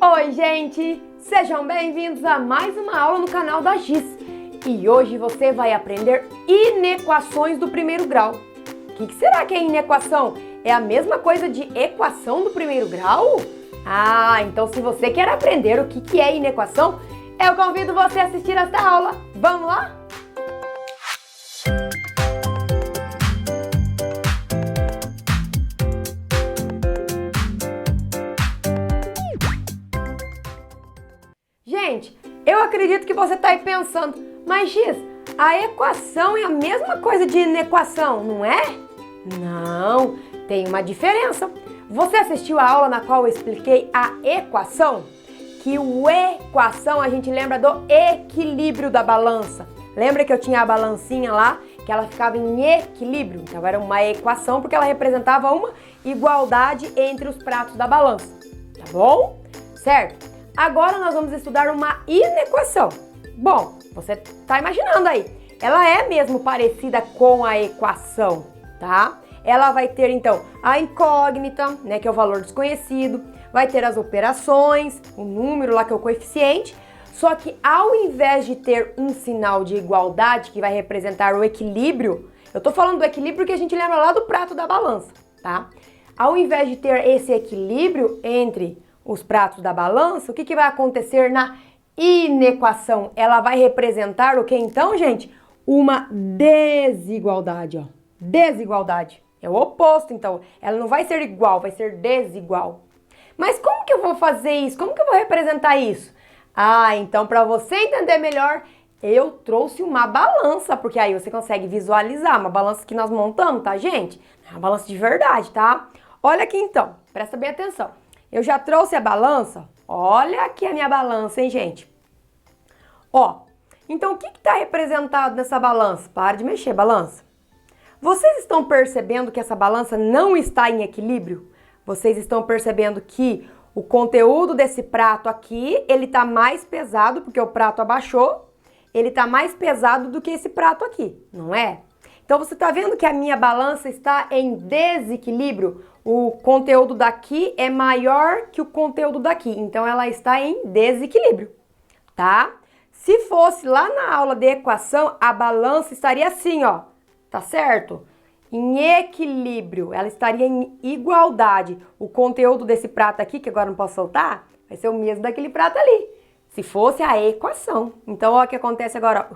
Oi, gente! Sejam bem-vindos a mais uma aula no canal da Giz. E hoje você vai aprender inequações do primeiro grau. O que será que é inequação? É a mesma coisa de equação do primeiro grau? Então se você quer aprender o que é inequação, eu convido você a assistir esta aula. Vamos lá? Gente, eu acredito que você está aí pensando, mas Giz, a equação é a mesma coisa de inequação, não é? Não, tem uma diferença. Você assistiu a aula na qual eu expliquei a equação? Que o equação a gente lembra do equilíbrio da balança. Lembra que eu tinha a balancinha lá, que ela ficava em equilíbrio? Então era uma equação porque ela representava uma igualdade entre os pratos da balança, tá bom? Certo? Agora nós vamos estudar uma inequação. Bom, você está imaginando aí, ela é mesmo parecida com a equação, tá? Ela vai ter então a incógnita, né, que é o valor desconhecido, vai ter as operações, o número lá que é o coeficiente, só que ao invés de ter um sinal de igualdade que vai representar o equilíbrio, eu tô falando do equilíbrio que a gente lembra lá do prato da balança, tá? Ao invés de ter esse equilíbrio entre os pratos da balança, o que vai acontecer na inequação? Ela vai representar o que então, gente? Uma desigualdade, ó. Desigualdade. É o oposto, então. Ela não vai ser igual, vai ser desigual. Mas como que eu vou fazer isso? Como que eu vou representar isso? Então para você entender melhor, eu trouxe uma balança, porque aí você consegue visualizar, uma balança que nós montamos, tá, gente? É uma balança de verdade, tá? Olha aqui então, presta bem atenção. Eu já trouxe a balança, olha aqui a minha balança, hein, gente? Ó, então o que está representado nessa balança? Para de mexer, balança. Vocês estão percebendo que essa balança não está em equilíbrio? Vocês estão percebendo que o conteúdo desse prato aqui, ele está mais pesado, porque o prato abaixou, ele está mais pesado do que esse prato aqui, não é? Então você está vendo que a minha balança está em desequilíbrio? O conteúdo daqui é maior que o conteúdo daqui, então ela está em desequilíbrio, tá? Se fosse lá na aula de equação, a balança estaria assim, ó, tá certo? Em equilíbrio, ela estaria em igualdade. O conteúdo desse prato aqui, que agora não posso soltar, vai ser o mesmo daquele prato ali. Se fosse a equação. Então, olha o que acontece agora, ó.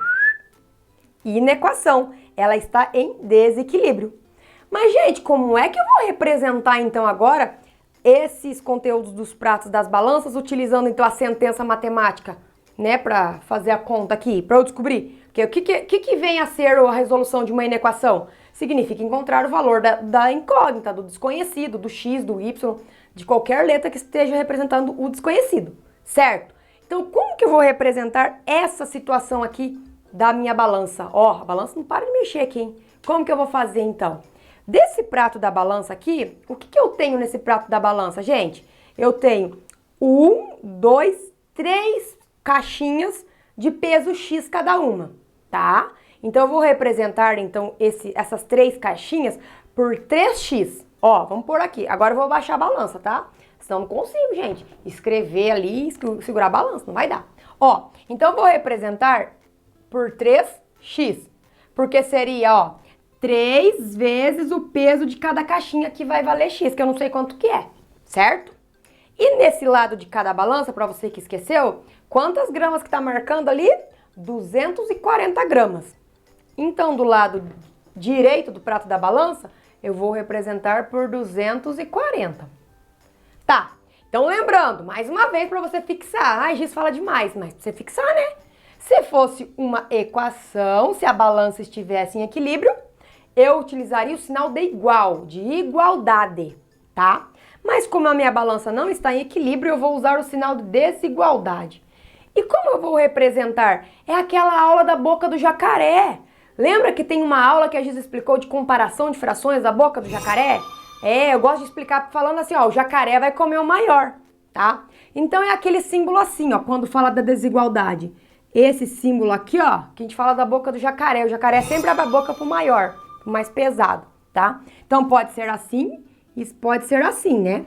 Inequação, ela está em desequilíbrio. Mas, gente, como é que eu vou representar, então, agora esses conteúdos dos pratos das balanças utilizando, então, a sentença matemática, né, para fazer a conta aqui, para eu descobrir? Porque o que vem a ser a resolução de uma inequação? Significa encontrar o valor da incógnita, do desconhecido, do x, do y, de qualquer letra que esteja representando o desconhecido, certo? Então, como que eu vou representar essa situação aqui da minha balança? Ó, a balança não para de mexer aqui, hein? Como que eu vou fazer, então? Desse prato da balança aqui, o que eu tenho nesse prato da balança, gente? Eu tenho 3 caixinhas de peso X cada uma, tá? Então, eu vou representar, então, essas 3 caixinhas por 3x. Ó, vamos pôr aqui. Agora eu vou baixar a balança, tá? Senão não consigo, gente, escrever ali e segurar a balança, não vai dar. Ó, então eu vou representar por 3x, porque seria, ó, 3 vezes o peso de cada caixinha que vai valer x, que eu não sei quanto que é, certo? E nesse lado de cada balança, para você que esqueceu, quantas gramas que tá marcando ali? 240 gramas. Então, do lado direito do prato da balança, eu vou representar por 240. Tá, então lembrando, mais uma vez para você fixar. Ai, Giz fala demais, mas pra você fixar, né? Se fosse uma equação, se a balança estivesse em equilíbrio, eu utilizaria o sinal de igual, de igualdade, tá? Mas como a minha balança não está em equilíbrio, eu vou usar o sinal de desigualdade. E como eu vou representar? É aquela aula da boca do jacaré. Lembra que tem uma aula que a Giz explicou de comparação de frações da boca do jacaré? Eu gosto de explicar falando assim, ó, o jacaré vai comer o maior, tá? Então é aquele símbolo assim, ó, quando fala da desigualdade. Esse símbolo aqui, ó, que a gente fala da boca do jacaré. O jacaré sempre abre a boca pro maior, pro mais pesado, tá? Então pode ser assim, isso pode ser assim, né?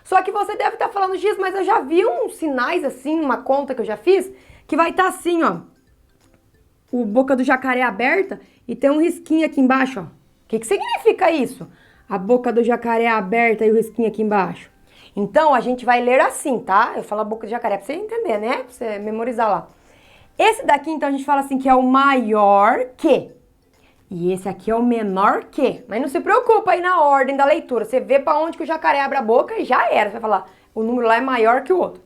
Só que você deve estar falando, Giz, mas eu já vi uns sinais assim, uma conta que eu já fiz, que vai estar assim, ó. O boca do jacaré aberta e tem um risquinho aqui embaixo, ó. O que significa isso? A boca do jacaré aberta e o risquinho aqui embaixo. Então, a gente vai ler assim, tá? Eu falo a boca do jacaré pra você entender, né? Pra você memorizar lá. Esse daqui, então, a gente fala assim que é o maior que. E esse aqui é o menor que. Mas não se preocupa aí na ordem da leitura. Você vê pra onde que o jacaré abre a boca e já era. Você vai falar, o número lá é maior que o outro.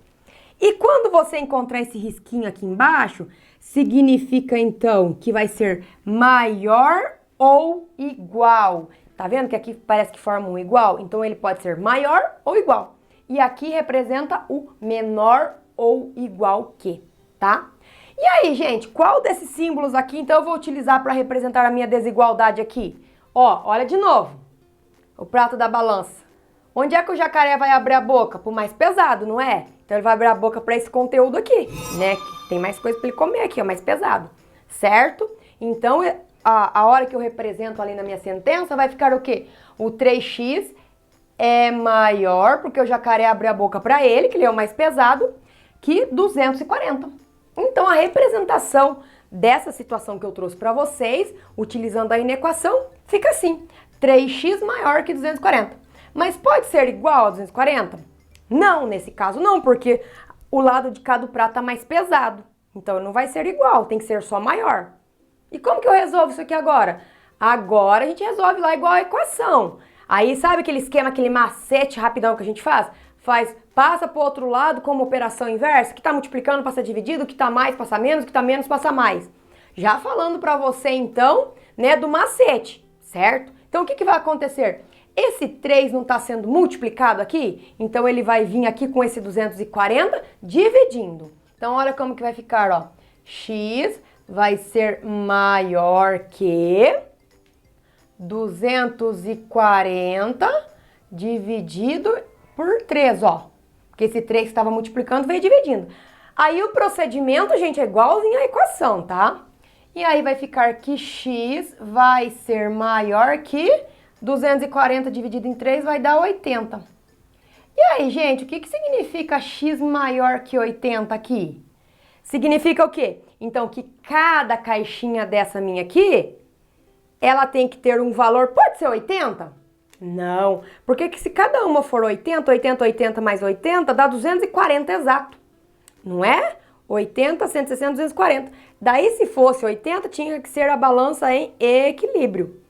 E quando você encontrar esse risquinho aqui embaixo, significa, então, que vai ser maior ou igual. Tá vendo que aqui parece que forma um igual? Então, ele pode ser maior ou igual. E aqui representa o menor ou igual que, tá? E aí, gente, qual desses símbolos aqui, então, eu vou utilizar para representar a minha desigualdade aqui? Ó, olha de novo. O prato da balança. Onde é que o jacaré vai abrir a boca? Pro mais pesado, não é? Então, ele vai abrir a boca para esse conteúdo aqui, né? Que tem mais coisa para ele comer aqui, ó, mais pesado. Certo? Então, a hora que eu represento ali na minha sentença, vai ficar o quê? O 3x é maior, porque o jacaré abre a boca para ele, que ele é o mais pesado, que 240. Então, a representação dessa situação que eu trouxe para vocês, utilizando a inequação, fica assim. 3x maior que 240. Mas pode ser igual a 240? Não, nesse caso não, porque o lado de cá do prato está mais pesado. Então, não vai ser igual, tem que ser só maior. E como que eu resolvo isso aqui agora? Agora a gente resolve lá igual a equação. Aí, sabe aquele esquema, aquele macete rapidão que a gente faz? Passa pro outro lado como operação inversa, que tá multiplicando passa dividido, que tá mais passa menos, que tá menos passa mais. Já falando pra você então, né, do macete, certo? Então o que vai acontecer? Esse 3 não tá sendo multiplicado aqui, então ele vai vir aqui com esse 240 dividindo. Então olha como que vai ficar, ó. X vai ser maior que 240 dividido por 3, ó. Porque esse 3 que estava multiplicando veio dividindo. Aí o procedimento, gente, é igualzinho à equação, tá? E aí vai ficar que x vai ser maior que 240 dividido em 3 vai dar 80. E aí, gente, o que significa x maior que 80 aqui? Significa o quê? Então, que cada caixinha dessa minha aqui, ela tem que ter um valor, pode ser 80? Não, porque se cada uma for 80, 80, 80 mais 80, dá 240 exato, não é? 80, 160, 240. Daí, se fosse 80, tinha que ser a balança em equilíbrio.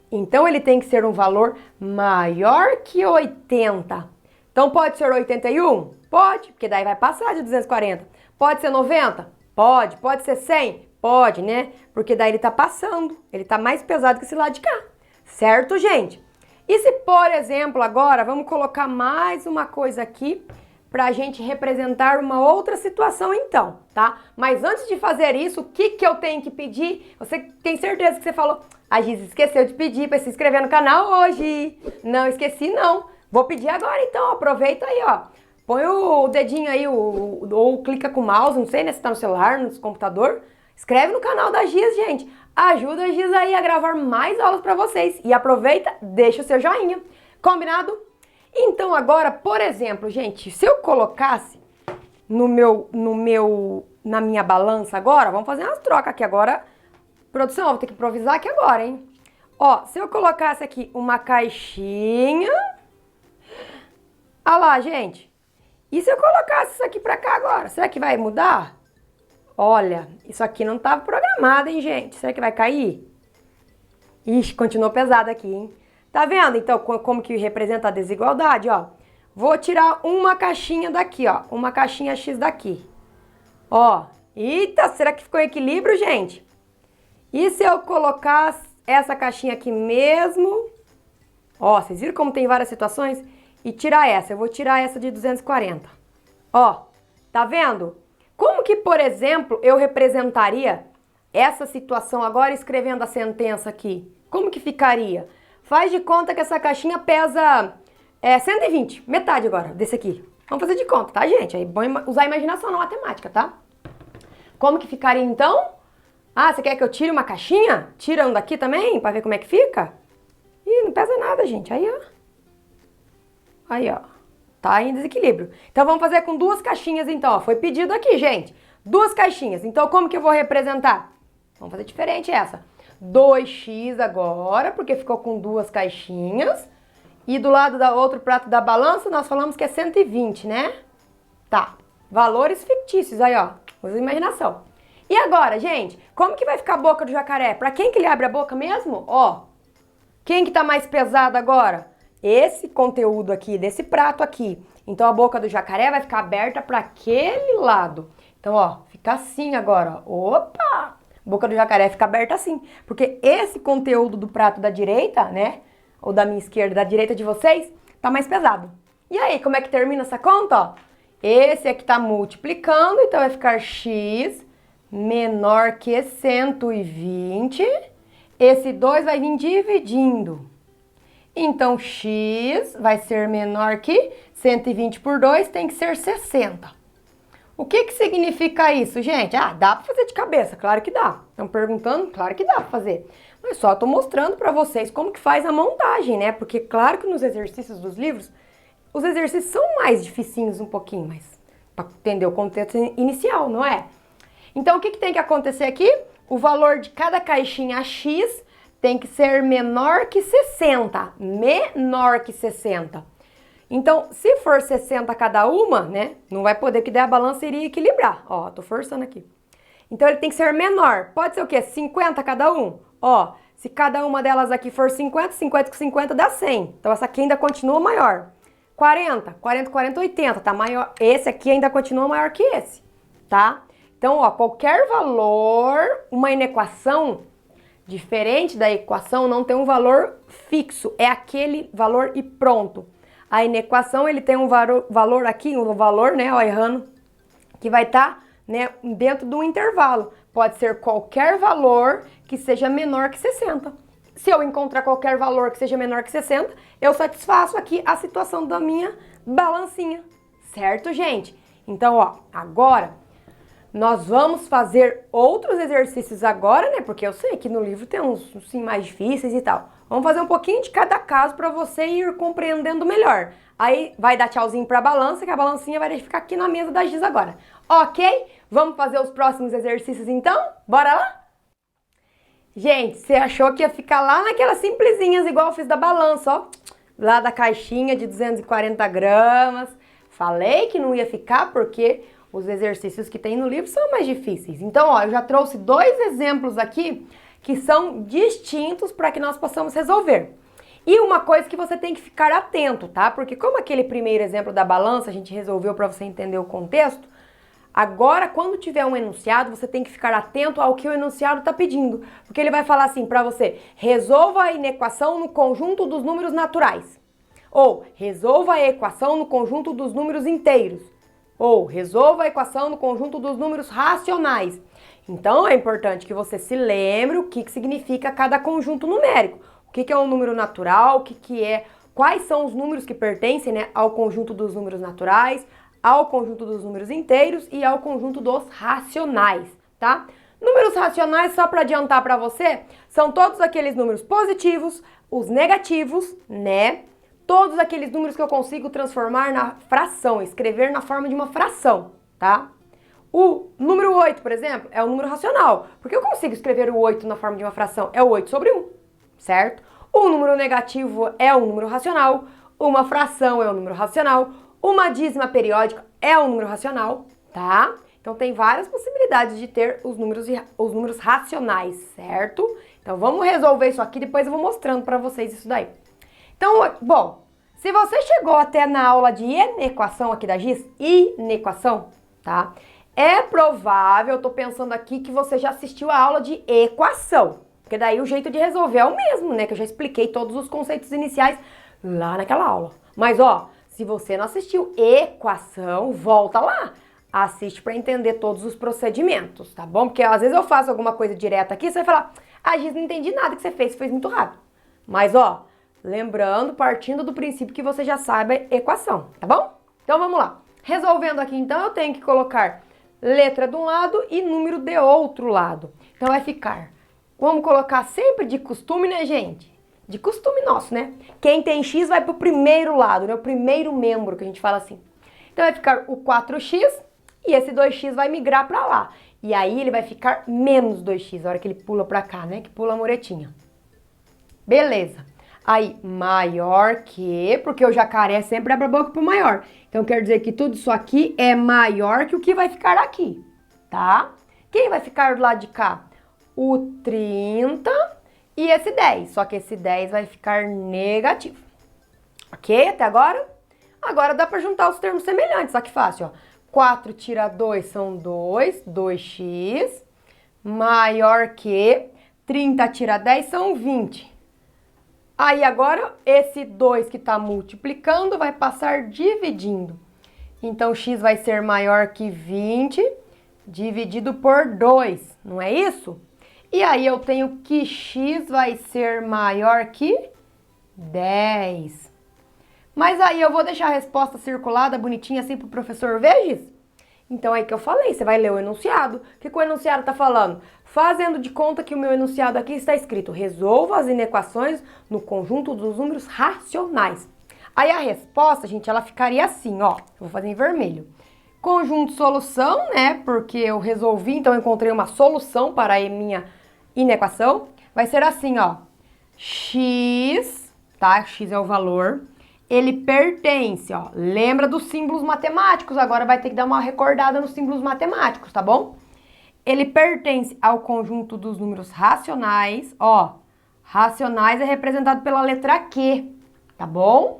Então, ele tem que ser um valor maior que 80. Então, pode ser 81? Pode, porque daí vai passar de 240. Pode ser 90? Pode. Pode ser 100? Pode, né? Porque daí ele tá passando, ele tá mais pesado que esse lado de cá. Certo, gente? E se, por exemplo, agora, vamos colocar mais uma coisa aqui pra gente representar uma outra situação então, tá? Mas antes de fazer isso, o que eu tenho que pedir? Você tem certeza que você falou, a Giz esqueceu de pedir pra se inscrever no canal hoje. Não esqueci, não. Vou pedir agora então, aproveita aí, ó. Põe o dedinho aí, ou clica com o mouse, não sei, né, se tá no celular, no computador. Inscreve no canal da Giz, gente. Ajuda a Giz aí a gravar mais aulas pra vocês. E aproveita, deixa o seu joinha. Combinado? Então agora, por exemplo, gente, se eu colocasse na minha balança agora, vamos fazer umas trocas aqui agora. Produção, vou ter que improvisar aqui agora, hein? Ó, se eu colocasse aqui uma caixinha... Olha lá, gente. E se eu colocasse isso aqui pra cá agora? Será que vai mudar? Olha, isso aqui não estava programado, hein, gente? Será que vai cair? Ixi, continuou pesado aqui, hein? Tá vendo, então, como que representa a desigualdade, ó? Vou tirar uma caixinha daqui, ó. Uma caixinha X daqui. Ó. Eita, será que ficou em equilíbrio, gente? E se eu colocar essa caixinha aqui mesmo? Ó, vocês viram como tem várias situações? E tirar essa. Eu vou tirar essa de 240. Ó, tá vendo? Como que, por exemplo, eu representaria essa situação agora escrevendo a sentença aqui? Como que ficaria? Faz de conta que essa caixinha pesa 120, metade agora desse aqui. Vamos fazer de conta, tá, gente? Aí bom usar a imaginação na matemática, tá? Como que ficaria então? Ah, você quer que eu tire uma caixinha? Tira um daqui também, pra ver como é que fica? Ih, não pesa nada, gente. Aí, ó. Aí, ó. tá em desequilíbrio. Então vamos fazer com duas caixinhas então, ó. Foi pedido aqui, gente. Duas caixinhas. Então como que eu vou representar? Vamos fazer diferente essa. 2x agora, porque ficou com duas caixinhas. E do lado da outro prato da balança, nós falamos que é 120, né? Tá. Valores fictícios aí, ó. Usa a imaginação. E agora, gente, como que vai ficar a boca do jacaré? Pra quem que ele abre a boca mesmo? Ó, quem que tá mais pesado agora? Esse conteúdo aqui, desse prato aqui. Então a boca do jacaré vai ficar aberta para aquele lado. Então, ó, fica assim agora, ó. Opa! A boca do jacaré fica aberta assim. Porque esse conteúdo do prato da direita, né? Ou da minha esquerda, da direita de vocês, tá mais pesado. E aí, como é que termina essa conta, ó? Esse aqui tá multiplicando, então vai ficar x menor que 120. Esse 2 vai vir dividindo. Então, x vai ser menor que 120 por 2, tem que ser 60. O que que significa isso, gente? Ah, dá para fazer de cabeça? Claro que dá. Estão perguntando? Claro que dá para fazer. Mas só estou mostrando para vocês como que faz a montagem, né? Porque claro que nos exercícios dos livros, os exercícios são mais dificinhos um pouquinho, mas para entender o contexto inicial, não é? Então, o que que tem que acontecer aqui? O valor de cada caixinha x tem que ser menor que 60. Menor que 60. Então, se for 60 cada uma, né? Não vai poder, que daí a balança iria equilibrar. Ó, tô forçando aqui. Então, ele tem que ser menor. Pode ser o quê? 50 cada um? Ó, se cada uma delas aqui for 50, 50 com 50 dá 100. Então, essa aqui ainda continua maior. 40, 40, 40, 80, tá maior. Esse aqui ainda continua maior que esse, tá? Então, ó, qualquer valor, uma inequação diferente da equação não tem um valor fixo, é aquele valor e pronto. A inequação, ele tem um valor aqui, um valor, né, ó, errando, que vai estar, né, dentro de um intervalo. Pode ser qualquer valor que seja menor que 60. Se eu encontrar qualquer valor que seja menor que 60, eu satisfaço aqui a situação da minha balancinha, certo, gente? Então, ó, agora nós vamos fazer outros exercícios agora, né? Porque eu sei que no livro tem uns sim mais difíceis e tal. Vamos fazer um pouquinho de cada caso para você ir compreendendo melhor. Aí vai dar tchauzinho para a balança, que a balancinha vai ficar aqui na mesa da Giz agora. Ok? Vamos fazer os próximos exercícios então? Bora lá? Gente, você achou que ia ficar lá naquelas simplesinhas, igual eu fiz da balança, ó. Lá da caixinha de 240 gramas. Falei que não ia ficar porque os exercícios que tem no livro são mais difíceis. Então, ó, eu já trouxe dois exemplos aqui que são distintos para que nós possamos resolver. E uma coisa que você tem que ficar atento, tá? Porque como aquele primeiro exemplo da balança a gente resolveu para você entender o contexto, agora quando tiver um enunciado, você tem que ficar atento ao que o enunciado está pedindo. Porque ele vai falar assim para você: resolva a inequação no conjunto dos números naturais. Ou resolva a equação no conjunto dos números inteiros. Ou resolva a equação no conjunto dos números racionais. Então é importante que você se lembre o que significa cada conjunto numérico. O que é um número natural, quais são os números que pertencem, né, ao conjunto dos números naturais, ao conjunto dos números inteiros e ao conjunto dos racionais, tá? Números racionais, só para adiantar para você, são todos aqueles números positivos, os negativos, né? Todos aqueles números que eu consigo transformar na fração, escrever na forma de uma fração, tá? O número 8, por exemplo, é um número racional, porque eu consigo escrever o 8 na forma de uma fração, é o 8 sobre 1, certo? O número negativo é um número racional, uma fração é um número racional, uma dízima periódica é um número racional, tá? Então tem várias possibilidades de ter os números racionais, certo? Então vamos resolver isso aqui, depois eu vou mostrando para vocês isso daí. Então, bom, se você chegou até na aula de inequação aqui da Giz, inequação, tá? É provável, eu tô pensando aqui, que você já assistiu a aula de equação. Porque daí o jeito de resolver é o mesmo, né? Que eu já expliquei todos os conceitos iniciais lá naquela aula. Mas, ó, se você não assistiu equação, volta lá. Assiste para entender todos os procedimentos, tá bom? Porque às vezes eu faço alguma coisa direta aqui, você vai falar: ah, Giz, não entendi nada que você fez muito rápido. Mas, ó, lembrando, partindo do princípio que você já sabe a equação, tá bom? Então vamos lá. Resolvendo aqui, então, eu tenho que colocar letra de um lado e número de outro lado. Então vai ficar, vamos colocar sempre de costume, né, gente? de costume nosso, né? Quem tem x vai pro primeiro lado, né? O primeiro membro, que a gente fala assim. Então vai ficar o 4x e esse 2x vai migrar pra lá. E aí ele vai ficar menos 2x, a hora que ele pula pra cá, né? Que pula a muretinha. Beleza. Aí, maior que, porque o jacaré sempre abre a boca pro maior. Então quer dizer que tudo isso aqui é maior que o que vai ficar aqui, tá? Quem vai ficar do lado de cá? O 30 e esse 10. Só que esse 10 vai ficar negativo. Ok? Até agora? Agora dá pra juntar os termos semelhantes, só que fácil, ó. 4 tira 2 são 2, 2x, maior que 30 tira 10 são 20. Aí agora esse 2 que está multiplicando vai passar dividindo. Então x vai ser maior que 20 dividido por 2, não é isso? E aí eu tenho que x vai ser maior que 10. Mas aí eu vou deixar a resposta circulada bonitinha assim pro professor ver, Giz? Então é que eu falei, você vai ler o enunciado. O que o enunciado está falando? Fazendo de conta que o meu enunciado aqui está escrito: resolva as inequações no conjunto dos números racionais. Aí a resposta, gente, ela ficaria assim, ó. Eu vou fazer em vermelho. Conjunto solução, né? Porque eu resolvi, então eu encontrei uma solução para a minha inequação. Vai ser assim, ó. X, tá? X é o valor. Ele pertence, ó. Lembra dos símbolos matemáticos, agora vai ter que dar uma recordada nos símbolos matemáticos, tá bom? Ele pertence ao conjunto dos números racionais, ó. Racionais é representado pela letra Q, tá bom?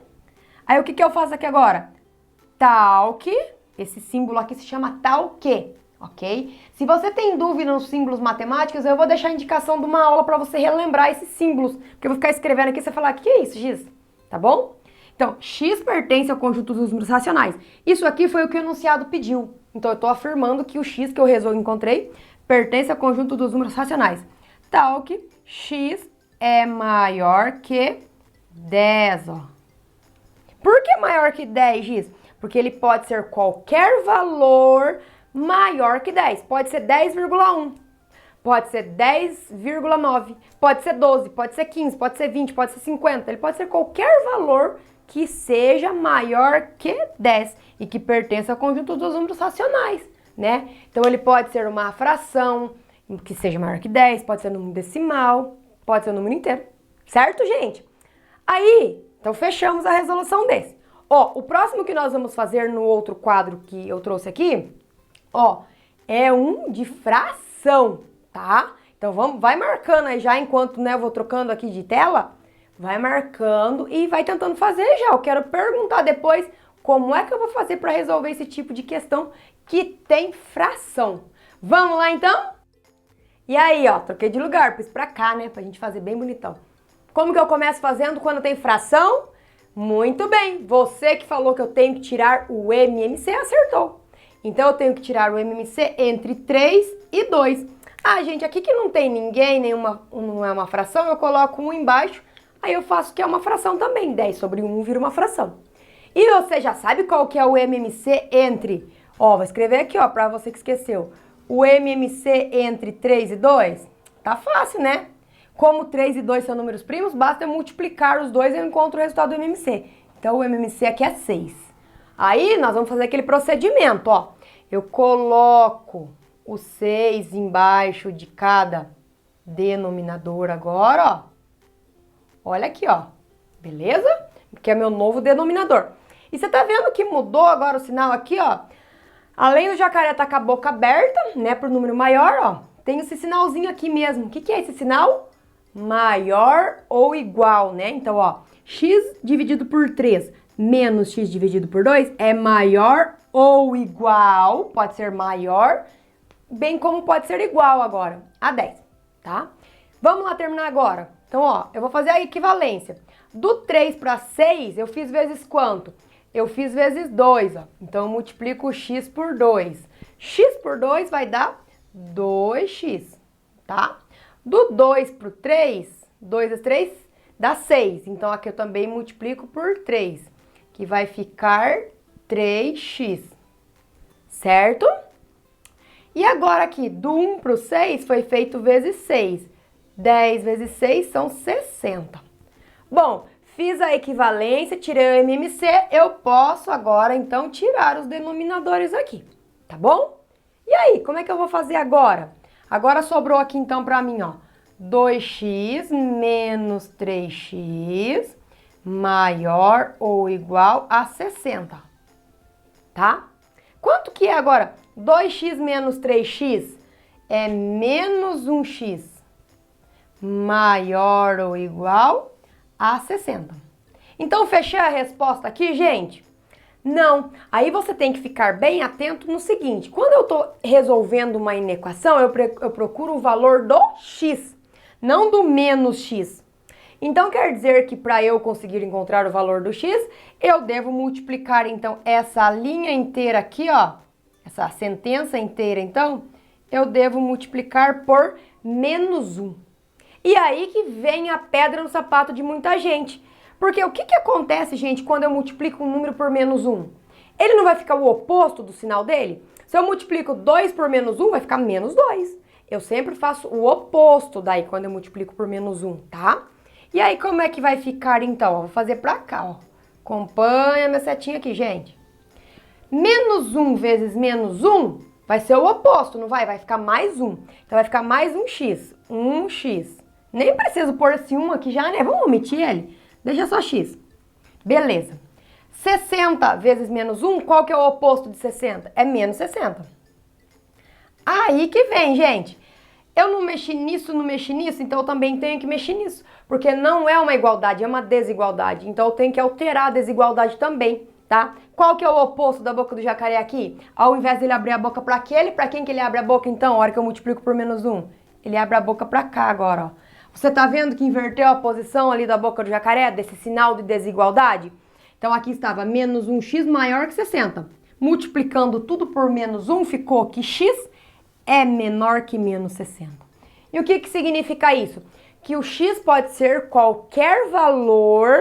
Aí o que eu faço aqui agora? Tal que, esse símbolo aqui se chama tal que, ok? Se você tem dúvida nos símbolos matemáticos, eu vou deixar a indicação de uma aula para você relembrar esses símbolos, porque eu vou ficar escrevendo aqui e você falar, o que é isso, Giz? Tá bom? Então, x pertence ao conjunto dos números racionais. Isso aqui foi o que o enunciado pediu. Então, eu estou afirmando que o x que eu encontrei pertence ao conjunto dos números racionais. Tal que x é maior que 10, ó. Por que maior que 10, Giz? Porque ele pode ser qualquer valor maior que 10. Pode ser 10,1. Pode ser 10,9. Pode ser 12. Pode ser 15. Pode ser 20. Pode ser 50. Ele pode ser qualquer valor que seja maior que 10 e que pertença ao conjunto dos números racionais, né? Então, ele pode ser uma fração que seja maior que 10, pode ser um número decimal, pode ser um número inteiro, certo, gente? Aí, então, fechamos a resolução desse. Ó, o próximo que nós vamos fazer no outro quadro que eu trouxe aqui, ó, é um de fração, tá? Então, vai marcando aí já enquanto, né, eu vou trocando aqui de tela. Vai marcando e vai tentando fazer já. Eu quero perguntar depois como é que eu vou fazer para resolver esse tipo de questão que tem fração. Vamos lá então? E aí, ó, troquei de lugar, pus pra cá, né, pra gente fazer bem bonitão. Como que eu começo fazendo quando tem fração? Muito bem, você que falou que eu tenho que tirar o MMC acertou. Então eu tenho que tirar o MMC entre 3 e 2. Ah, gente, aqui que não tem ninguém, não é uma fração, eu coloco 1 embaixo. Aí eu faço que é uma fração também, 10 sobre 1 vira uma fração. E você já sabe qual que é o MMC entre, ó, vou escrever aqui, ó, pra você que esqueceu. O MMC entre 3 e 2? Tá fácil, né? Como 3 e 2 são números primos, basta eu multiplicar os dois e eu encontro o resultado do MMC. Então o MMC aqui é 6. Aí nós vamos fazer aquele procedimento, ó. Eu coloco o 6 embaixo de cada denominador agora, ó. Olha aqui, ó, beleza? Que é meu novo denominador. E você tá vendo que mudou agora o sinal aqui, ó? Além do jacaré estar com a boca aberta, né, pro número maior, ó, tem esse sinalzinho aqui mesmo. O que é esse sinal? Maior ou igual, né? Então, ó, x dividido por 3 menos x dividido por 2 é maior ou igual, pode ser maior, bem como pode ser igual agora a 10, tá? Vamos lá terminar agora. Então, ó, eu vou fazer a equivalência. Do 3 para 6, eu fiz vezes quanto? Eu fiz vezes 2, ó. Então, eu multiplico o x por 2. X por 2 vai dar 2x, tá? Do 2 para o 3, 2 vezes 3 dá 6. Então, aqui eu também multiplico por 3, que vai ficar 3x, certo? E agora aqui, do 1 para o 6 foi feito vezes 6. 10 vezes 6 são 60. Bom, fiz a equivalência, tirei o MMC, eu posso agora, então, tirar os denominadores aqui, tá bom? E aí, como é que eu vou fazer agora? Agora sobrou aqui, então, pra mim, ó, 2x menos 3x maior ou igual a 60, tá? Quanto que é agora? 2x menos 3x é menos 1x maior ou igual a 60. Então, fechei a resposta aqui, gente? Não. Aí você tem que ficar bem atento no seguinte. Quando eu estou resolvendo uma inequação, eu procuro o valor do x, não do menos x. Então, quer dizer que para eu conseguir encontrar o valor do x, eu devo multiplicar, então, essa linha inteira aqui, ó, essa sentença inteira, então, eu devo multiplicar por menos 1. E aí que vem a pedra no sapato de muita gente. Porque o que acontece, gente, quando eu multiplico um número por menos 1? Ele não vai ficar o oposto do sinal dele? Se eu multiplico 2 por menos 1, vai ficar menos 2. Eu sempre faço o oposto daí quando eu multiplico por menos 1, tá? E aí como é que vai ficar então? Ó, vou fazer pra cá, ó. Acompanha minha setinha aqui, gente. Menos 1 vezes menos 1 vai ser o oposto, não vai? Vai ficar mais 1. Então vai ficar mais 1x. 1x. Nem preciso pôr esse 1 aqui já, né? Vamos omitir ele? Deixa só x. Beleza. 60 vezes menos 1, qual que é o oposto de 60? É menos 60. Aí que vem, gente. Eu não mexi nisso, então eu também tenho que mexer nisso. Porque não é uma igualdade, é uma desigualdade. Então eu tenho que alterar a desigualdade também, tá? Qual que é o oposto da boca do jacaré aqui? Ao invés dele abrir a boca para aquele, para quem que ele abre a boca então, a hora que eu multiplico por menos 1? Ele abre a boca para cá agora, ó. Você tá vendo que inverteu a posição ali da boca do jacaré, desse sinal de desigualdade? Então aqui estava menos 1x maior que 60. Multiplicando tudo por menos 1, ficou que x é menor que menos 60. E o que significa isso? Que o x pode ser qualquer valor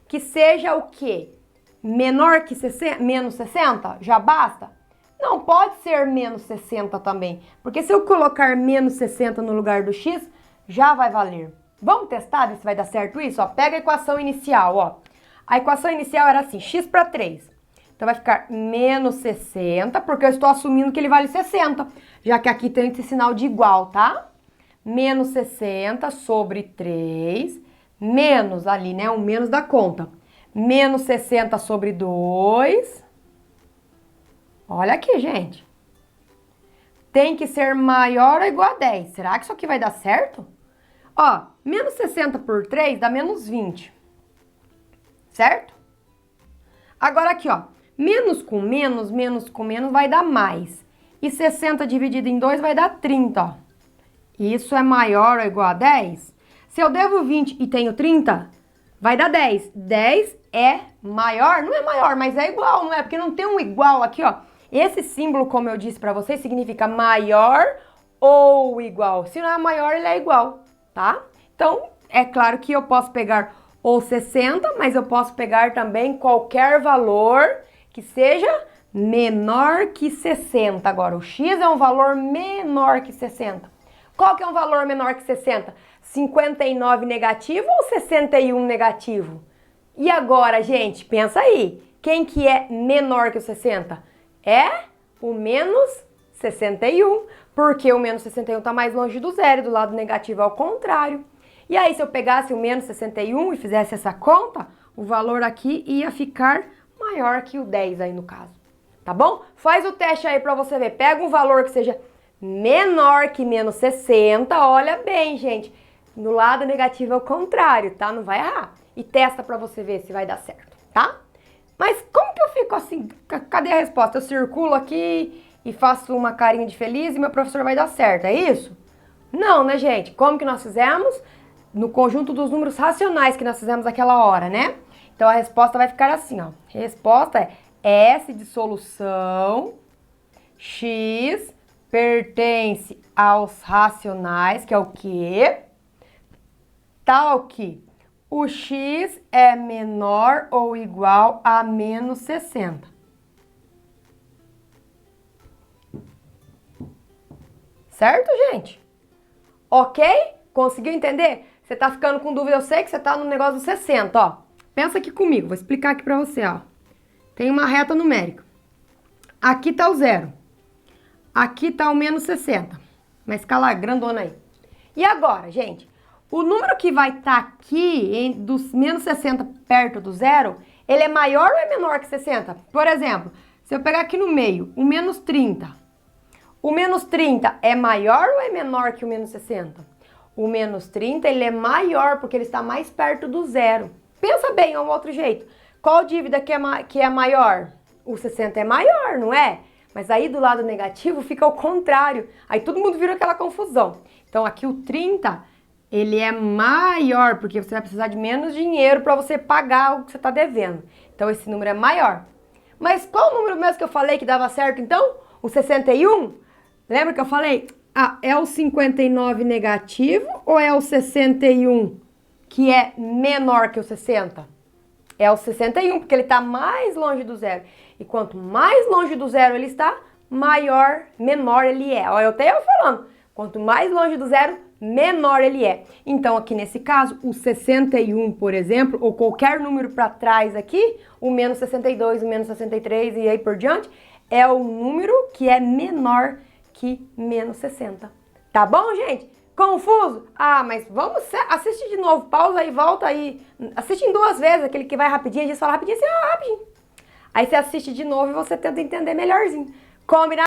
que seja o quê? Menor que menos 60? Já basta? Não, pode ser menos 60 também. Porque se eu colocar menos 60 no lugar do x, já vai valer. Vamos testar ver se vai dar certo isso? Ó, pega a equação inicial, ó. A equação inicial era assim, x para 3. Então vai ficar menos 60, porque eu estou assumindo que ele vale 60, já que aqui tem esse sinal de igual, tá? Menos 60 sobre 3, menos ali, né? O menos da conta. Menos 60 sobre 2. Olha aqui, gente. Tem que ser maior ou igual a 10. Será que isso aqui vai dar certo? Ó, menos 60 por 3 dá menos 20. Certo? Agora aqui, ó. Menos com menos vai dar mais. E 60 dividido em 2 vai dar 30, ó. Isso é maior ou igual a 10? Se eu devo 20 e tenho 30, vai dar 10. 10 é maior? Não é maior, mas é igual, não é? Porque não tem um igual aqui, ó. Esse símbolo, como eu disse pra vocês, significa maior ou igual. Se não é maior, ele é igual, tá? Então, é claro que eu posso pegar ou 60, mas eu posso pegar também qualquer valor que seja menor que 60. Agora, o x é um valor menor que 60. Qual que é um valor menor que 60? 59 negativo ou 61 negativo? E agora, gente, pensa aí. Quem que é menor que o 60? É o menos 61, porque o menos 61 está mais longe do zero e do lado negativo é o contrário. E aí, se eu pegasse o menos 61 e fizesse essa conta, o valor aqui ia ficar maior que o 10 aí no caso. Tá bom? Faz o teste aí pra você ver. Pega um valor que seja menor que menos 60. Olha bem, gente. No lado negativo é o contrário, tá? Não vai errar. E testa pra você ver se vai dar certo, tá? Mas como que eu fico assim? Cadê a resposta? Eu circulo aqui e faço uma carinha de feliz e meu professor vai dar certo, é isso? Não, né, gente? Como que nós fizemos? No conjunto dos números racionais que nós fizemos aquela hora, né? Então a resposta vai ficar assim, ó. Resposta é S de solução, X pertence aos racionais, que é o quê? Tal que o X é menor ou igual a menos 60. Certo, gente? Ok? Conseguiu entender? Você tá ficando com dúvida, eu sei que você tá no negócio dos 60, ó. Pensa aqui comigo, vou explicar aqui pra você, ó. Tem uma reta numérica. Aqui tá o 0. Aqui tá o menos 60. Uma escala grandona aí. E agora, gente? O número que vai estar aqui, dos menos 60 perto do 0, ele é maior ou é menor que 60? Por exemplo, se eu pegar aqui no meio, o menos 30. O menos 30 é maior ou é menor que o menos 60? O menos 30, ele é maior porque ele está mais perto do 0. Pensa bem, é um outro jeito. Qual dívida que é maior? O 60 é maior, não é? Mas aí do lado negativo fica ao contrário. Aí todo mundo vira aquela confusão. Então aqui o 30, ele é maior, porque você vai precisar de menos dinheiro para você pagar o que você está devendo. Então esse número é maior. Mas qual o número mesmo que eu falei que dava certo então? O 61? Lembra que eu falei? Ah, é o 59 negativo ou é o 61 que é menor que o 60? É o 61, porque ele está mais longe do 0. E quanto mais longe do 0 ele está, menor ele é. Olha, eu até falando. Quanto mais longe do 0, menor ele é. Então, aqui nesse caso, o 61, por exemplo, ou qualquer número para trás aqui, o menos 62, o menos 63 e aí por diante, é o número que é menor que menos 60. Tá bom, gente? Confuso? Ah, mas vamos, assiste de novo, pausa aí, volta aí, assiste em 2 vezes, aquele que vai rapidinho, a gente fala rapidinho, assim, rapidinho. Aí você assiste de novo e você tenta entender melhorzinho. Combinado?